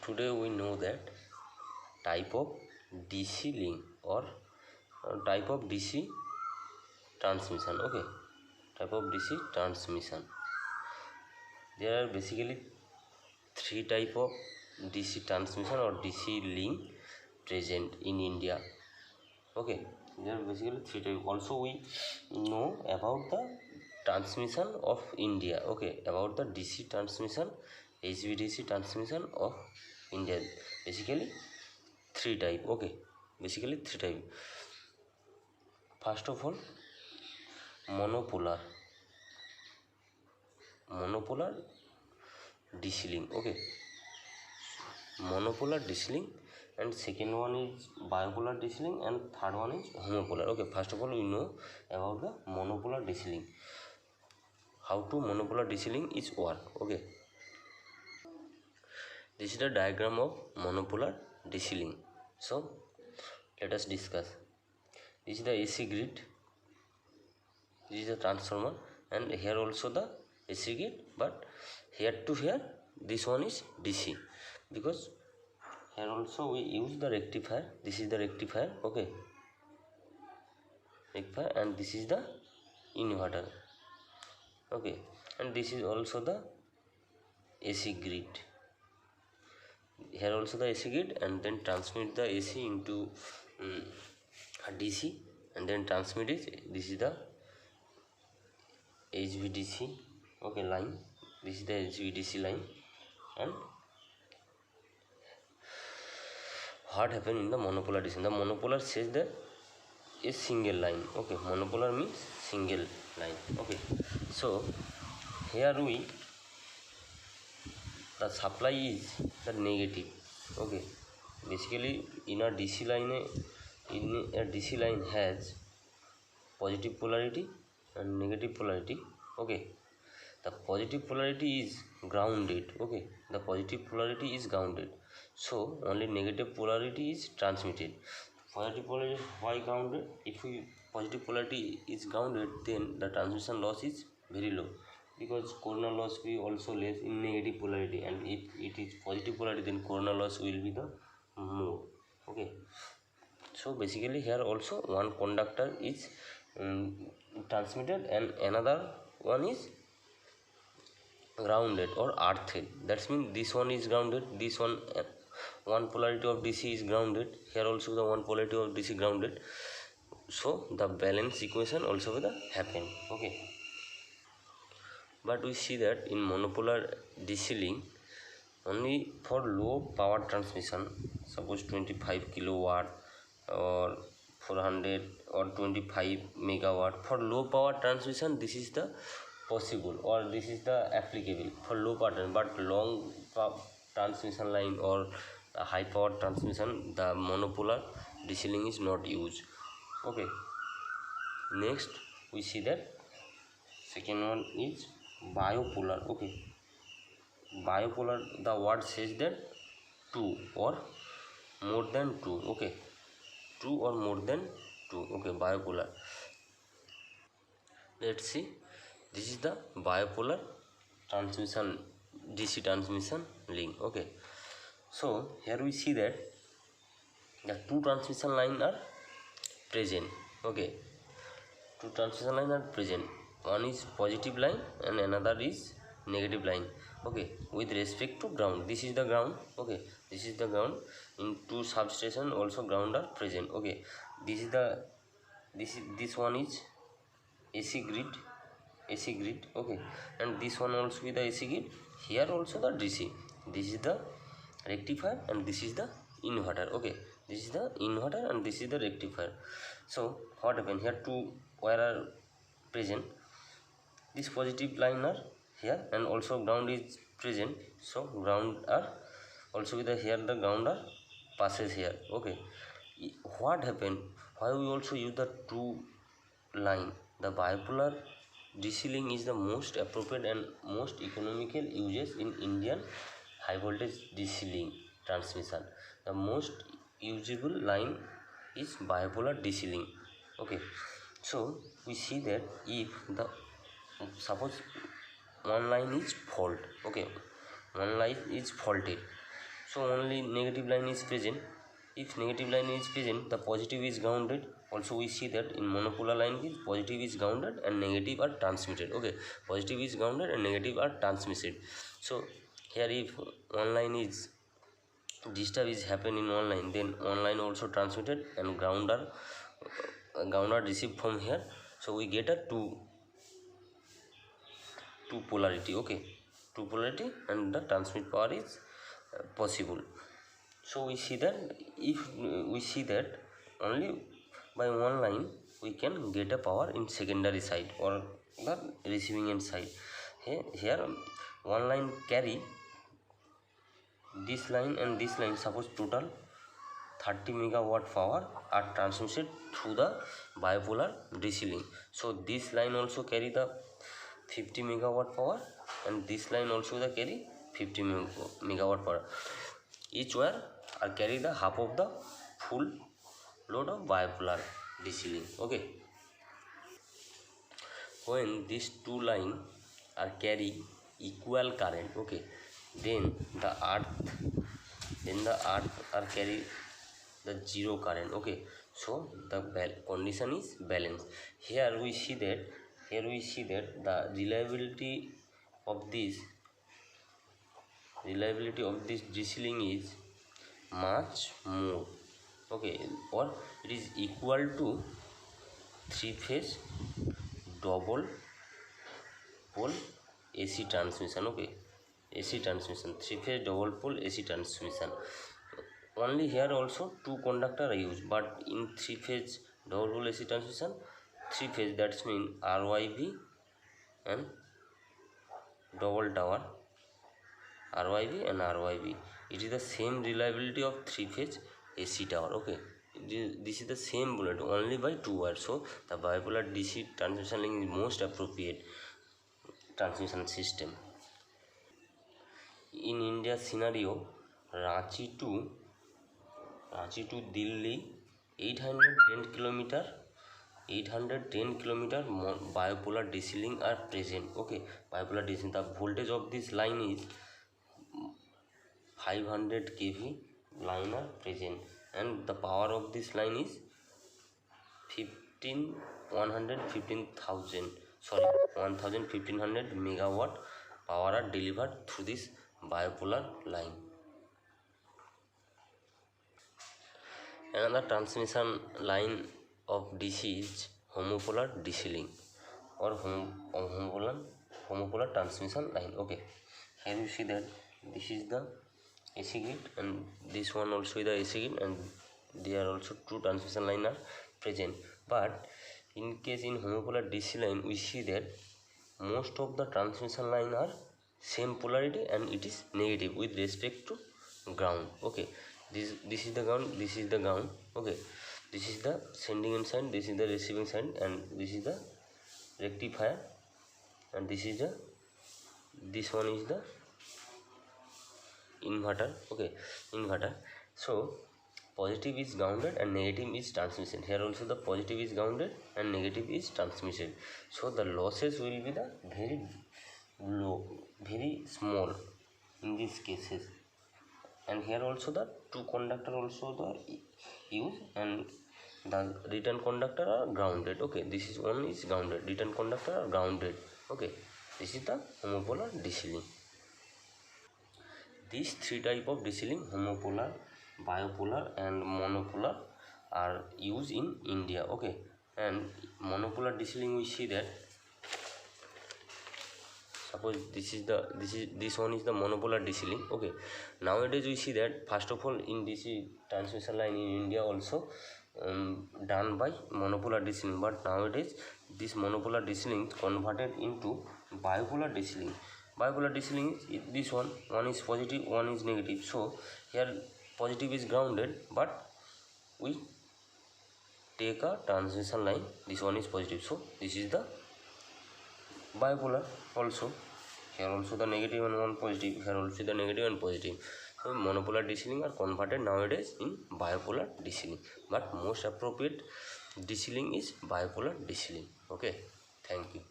today we know that type of DC link or type of DC transmission. Okay, type of DC transmission. There are basically three type of DC transmission or DC link present in India. Okay, there are basically three type. Also we know about the transmission of India. Okay, about the DC transmission, HVDC transmission of India. Basically three type. Okay, basically three type. First of all, monopolar DC link. Okay, monopolar DC link, and second one is bipolar DC link, and third one is homopolar. Okay, first of all we know about the monopolar DC link. How to monopolar DC link is work. Okay, this is the diagram of monopolar DC link. So let us discuss. This is the AC grid, this is the transformer, and here also the AC grid, but here to here this one is DC, because here also we use the rectifier. This is the rectifier. Okay, rectifier, and this is the inverter. Okay, and this is also the AC grid. Here also the AC grid, and then transmit the AC into DC, and then transmit it. This is the HVDC. Okay, line. This is the HVDC line. And what happened in the monopolar DC? The monopolar says that a single line. Okay, monopolar means single line. Okay, so here the supply is the negative. Okay, basically in a DC line has positive polarity and negative polarity. Okay, the positive polarity is grounded. Okay, the positive polarity is grounded, so only negative polarity is transmitted. Positive polarity, why grounded? If positive polarity is grounded, then the transmission loss is very low, because corona loss will be also less in negative polarity, and if it is positive polarity, then corona loss will be the more. Okay, so basically here also one conductor is transmitted and another one is grounded or earthed. That means this one is grounded, this one polarity of DC is grounded, here also the one polarity of DC grounded, so the balance equation also will happen. Okay, but we see that in monopolar DC link, only for low power transmission, suppose 25 kilowatt or 400 or 25 megawatt, for low power transmission this is the possible or this is the applicable for low power. But long transmission line or high power transmission, the monopolar DC link is not used. Okay, next we see that second one is bipolar. Okay, bipolar, the word says that two or more than two. Okay, two or more than two. Okay, bipolar. Let's see, this is the bipolar transmission DC transmission link. Okay, so here we see that the two transmission lines are present. Okay, two transmission lines are present. One is positive line and another is negative line. Okay, with respect to ground, this is the ground. Okay, this is the ground. In two substation also ground are present. Okay, this one is AC grid. Okay, and this one also with the AC grid. Here also the DC. This is the rectifier and this is the inverter. Okay, this is the inverter and this is the rectifier. So what happened here? Two wire are present. This positive line are here, and also ground is present, so ground are also with the here the ground are passes here. Okay, what happened? Why we also use the two line? The bipolar DC link is the most appropriate and most economical uses in Indian high voltage DC link transmission. The most usable line is bipolar DC link. Okay, so we see that if the suppose one line is fault. Okay, one line is faulted, so only negative line is present. If negative line is present, the positive is grounded. Also we see that in monopolar line is positive is grounded and negative are transmitted. Okay, positive is grounded and negative are transmitted. So here if one line is disturb is happen in one line, then one line also transmitted and ground are received from here. So we get a two polarity. Okay, two polarity and the transmit power is possible. So we see that if we see that only by one line we can get a power in secondary side or the receiving end side. Here one line carry this line and this line, suppose total 30 megawatt power are transmitted through the bipolar DC link. So this line also carry the 50 megawatt power and this line also the carry 50 megawatt power. Each wire are carry the half of the full load of bipolar DC link. Okay, when these two lines are carry equal current, okay, then the earth are carry the zero current. Okay, so the condition is balanced. Here we see that the reliability of this DC link is much more. Okay, or it is equal to 3-phase double pole AC transmission. Okay, AC transmission, 3-phase double pole AC transmission. Only here also two conductor are used, but in 3-phase double pole AC transmission, 3-phase, that's mean RYB and double tower, RYB and RYB. It is the same reliability of 3-phase AC tower. Okay, this is the same bullet only by two wires. So the bipolar DC transmission link is most appropriate transmission system. In India scenario, Ranchi to Delhi 810 kilometer bipolar DC link are present. Okay, bipolar DC, the voltage of this line is 500 kV line are present and the power of this line is 1500 megawatt power are delivered through this bipolar line. Another transmission line of DC is homopolar DC link or homopolar transmission line. Okay, here you see that this is the AC grid and this one also is the AC grid, and there are also two transmission line are present. But in case in homopolar DC line, we see that most of the transmission line are same polarity and it is negative with respect to ground. Okay, this is the ground, this is the ground. Okay, this is the sending end side, this is the receiving side, and this is the rectifier, and this one is the inverter. Okay, inverter. So positive is grounded and negative is transmission. Here also the positive is grounded and negative is transmission. So the losses will be the very low, very small in these cases. And here also the two conductor also the use and the return conductor are grounded. Okay, this is one is grounded, return conductor are grounded. Okay, this is the homopolar DC link. These three type of DC link, homopolar, bipolar and monopolar, are used in India. Okay, and monopolar DC link, we see that suppose this one is the monopolar DC link. Okay, nowadays we see that first of all in DC transmission line in India also done by monopolar DC link, but nowadays this monopolar DC link converted into bipolar DC link. Bipolar DC link is this one is positive, one is negative. So here positive is grounded, but we take a transmission line, this one is positive, so this is the bipolar. Also here also the negative and one positive, here also the negative and positive. So monopolar DC link are converted nowadays in bipolar DC link, but most appropriate DC link is bipolar DC link. Okay, thank you.